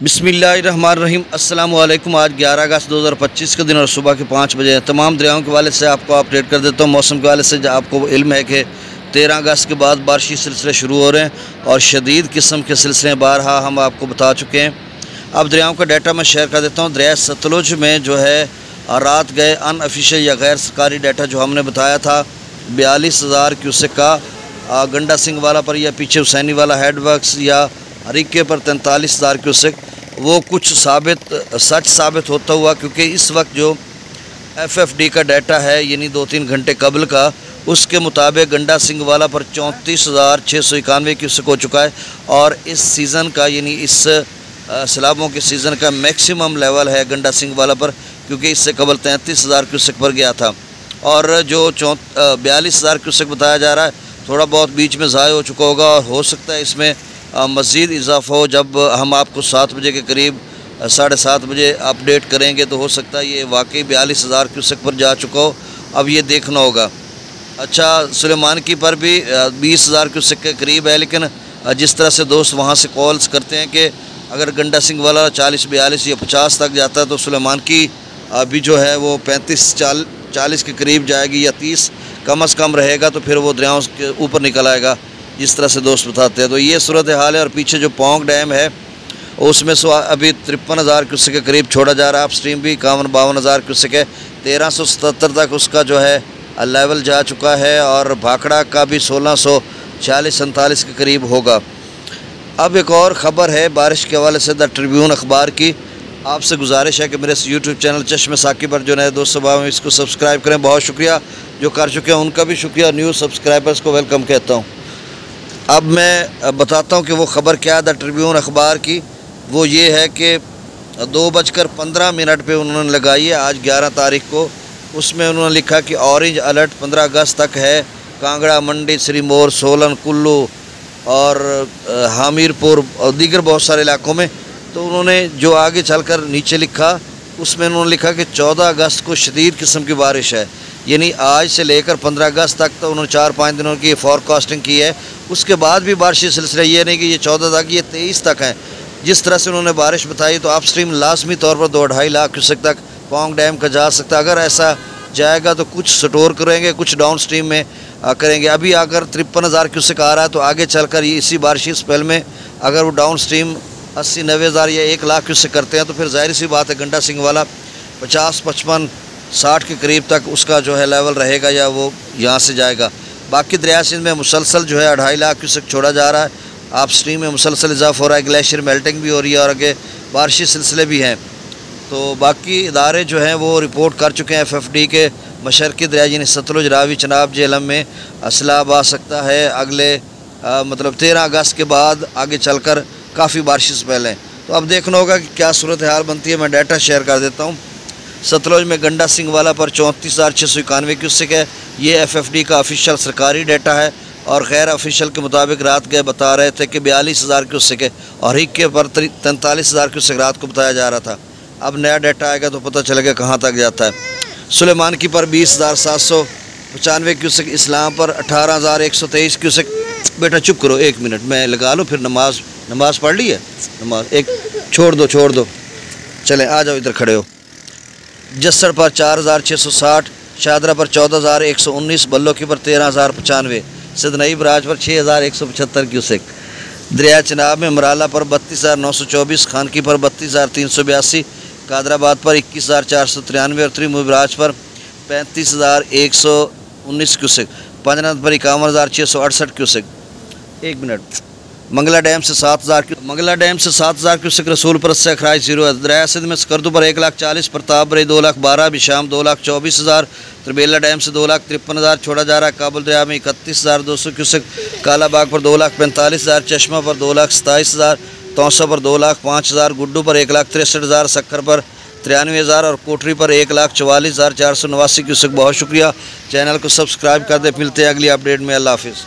بسم اللہ الرحمن الرحیم۔ السلام علیکم۔ آج 11 اگست 2025 کا دن اور صبح کے 5 بجے تمام دریاؤں کے حوالے سے آپ کو اپڈیٹ کر دیتا ہوں۔ موسم کے حوالے سے آپ کو علم ہے کہ 13 اگست کے بعد بارشی سلسلے شروع ہو رہے ہیں اور شدید قسم کے سلسلے بارہا ہم آپ کو بتا چکے ہیں۔ اب دریاؤں کا ڈیٹا میں شیئر کر دیتا ہوں۔ دریائے ستلج میں جو ہے رات گئے ان افیشل یا غیر سرکاری ڈیٹا جو ہم نے بتایا تھا 42,000 کیوسک کا گنڈا سنگھ والا پر یا پیچھے حسینی والا ہیڈ ورکس یا ہریکے پر 43,000 کیوسک، وہ کچھ سچ ثابت ہوتا ہوا، کیونکہ اس وقت جو ایف ایف ڈی کا ڈیٹا ہے یعنی 2-3 گھنٹے قبل کا، اس کے مطابق گنڈا سنگھ والا پر 34,691 کیوسک ہو چکا ہے اور اس سیزن کا یعنی اس سیلابوں کے سیزن کا میکسیمم لیول ہے گنڈا سنگھ والا پر، کیونکہ اس سے قبل 33,000 کیوسک پر گیا تھا اور جو 42,000 کیوسک بتایا جا رہا ہے تھوڑا بہت بیچ میں ضائع ہو چکا ہوگا اور ہو سکتا ہے اس میں مزید اضافہ ہو۔ جب ہم آپ کو 7 بجے کے قریب 7:30 بجے اپڈیٹ کریں گے تو ہو سکتا ہے یہ واقعی 42,000 کیوسک پر جا چکا ہو، اب یہ دیکھنا ہوگا۔ اچھا، سلیمان کی پر بھی 20,000 کیوسک کے قریب ہے، لیکن جس طرح سے دوست وہاں سے کالز کرتے ہیں کہ اگر گنڈا سنگھ والا 40، 42 یا 50 تک جاتا ہے تو سلیمان کی ابھی جو ہے وہ 35-40 کے قریب جائے گی یا 30 کم از کم رہے گا، تو پھر وہ دریاؤں کے اوپر نکل آئے گا جس طرح سے دوست بتاتے ہیں۔ تو یہ صورتحال ہے اور پیچھے جو پونگ ڈیم ہے اس میں ابھی 53,000 کیوسک کے قریب چھوڑا جا رہا ہے، اپ اسٹریم بھی 51-52,000 کیوسک ہے، 1377 تک اس کا جو ہے لیول جا چکا ہے اور بھاکڑا کا بھی 1646-47 کے قریب ہوگا۔ اب ایک اور خبر ہے بارش کے حوالے سے دا ٹریبیون اخبار کی۔ آپ سے گزارش ہے کہ میرے یوٹیوب چینل چشم ساقی پر جو نئے دوست صبح میں اس کو سبسکرائب کریں، بہت شکریہ جو کر چکے ہیں ان کا بھی شکریہ، نیو سبسکرائبرز کو ویلکم کہتا ہوں۔ اب میں بتاتا ہوں کہ وہ خبر کیا ہے دا ٹریبیون اخبار کی۔ وہ یہ ہے کہ 2:15 پہ انہوں نے لگائی ہے آج 11 تاریخ کو، اس میں انہوں نے لکھا کہ اورنج الرٹ 15 اگست تک ہے کانگڑا، منڈی، سری مور، سولن، کلو اور حامیر پور اور دیگر بہت سارے علاقوں میں۔ تو انہوں نے جو آگے چل کر نیچے لکھا اس میں انہوں نے لکھا کہ 14 اگست کو شدید قسم کی بارش ہے، یعنی آج سے لے کر 15 اگست تک تو انہوں نے 4-5 دنوں کی فورکاسٹنگ کی ہے۔ اس کے بعد بھی بارشی سلسلہ یہ نہیں کہ یہ 14 تک، یہ 23 تک ہیں۔ جس طرح سے انہوں نے بارش بتائی تو اپ اسٹریم لازمی طور پر 2-2.5 لاکھ کیوسک تک پونگ ڈیم کا جا سکتا ہے۔ اگر ایسا جائے گا تو کچھ سٹور کریں گے، کچھ ڈاؤن اسٹریم میں کریں گے۔ ابھی اگر 53,000 کیوسک آ رہا ہے تو آگے چل کر یہ اسی بارشی سپیل میں اگر وہ ڈاؤن اسٹریم 80-90,000 یا 1 لاکھ کیوسک کرتے ہیں تو پھر ظاہر سی بات ہے گنڈا سنگھ والا 50-55-60 کے قریب تک اس کا جو ہے لیول رہے گا یا وہ یہاں سے جائے گا۔ باقی دریا سندھ میں مسلسل جو ہے 2.5 لاکھ کیوسک چھوڑا جا رہا ہے، آپ اسٹریم میں مسلسل اضافہ ہو رہا ہے، گلیشیئر میلٹنگ بھی ہو رہی ہے اور آگے بارشی سلسلے بھی ہیں۔ تو باقی ادارے جو ہیں وہ رپورٹ کر چکے ہیں ایف ایف ڈی کے مشرقی دریا یعنی ستلج، راوی، چناب، جہلم میں سیلاب آ سکتا ہے اگلے 13 اگست کے بعد آگے چل کر کافی بارشیں سے پہلے۔ تو اب دیکھنا ہوگا کہ کیا صورتحال بنتی ہے۔ میں ڈیٹا شیئر کر دیتا ہوں۔ ستلج میں گنڈا سنگھ والا پر 34,691 کیوسک ہے، یہ ایف ایف ڈی کا افیشل سرکاری ڈیٹا ہے اور غیر افیشل کے مطابق رات گئے بتا رہے تھے کہ 42,000 کیوسک ہے اور ہریکے پر 43,000 کیوسک رات کو بتایا جا رہا تھا۔ اب نیا ڈیٹا آئے گا تو پتہ چلے گا کہاں تک جاتا ہے۔ سلیمان کی پر 20,795 کیوسک، اسلام پر 18,123 کیوسک۔ بیٹا چپ کرو 1 منٹ، میں لگا لوں، پھر نماز پڑھ لی ہے، نماز ایک چھوڑ دو چلیں آ جاؤ ادھر کھڑے ہو۔ جسڑ پر 4,660، شادرہ پر 14,119، بلو کی پر 13,095، سدنئی براج پر 6,175 کیوسک۔ دریا چناب میں مرالا پر 32,924، خانکی پر 32,382، قادر آباد پر 21,493 اور تریموئی براج پر 35,119 کیوسک، پنجنت پر 51,668 کیوسک۔ 1 منٹ۔ منگلہ ڈیم سے 7,000 کیوسک، رسول پرت سے اخراج 0 ہے۔ دریا سندھ میں سکردو پر 1,40,000، پرتاپ بری 2,12,000، بشام 2,24,000، تربیلا ڈیم سے 2,53,000 چھوڑا جا رہا ہے۔ کابل دریا میں 31,200 کیوسک، کالا باغ پر 2,45,000، چشمہ پر 2,27,000، توسا پر 2,05,000، گڈو پر 1,63,000، سکھر پر 93,000 اور کوٹری پر 1,44,489 کیوسک۔ بہت شکریہ، چینل کو سبسکرائب کر دیں، ملتے ہیں اگلی اپڈیٹ میں، اللہ حافظ۔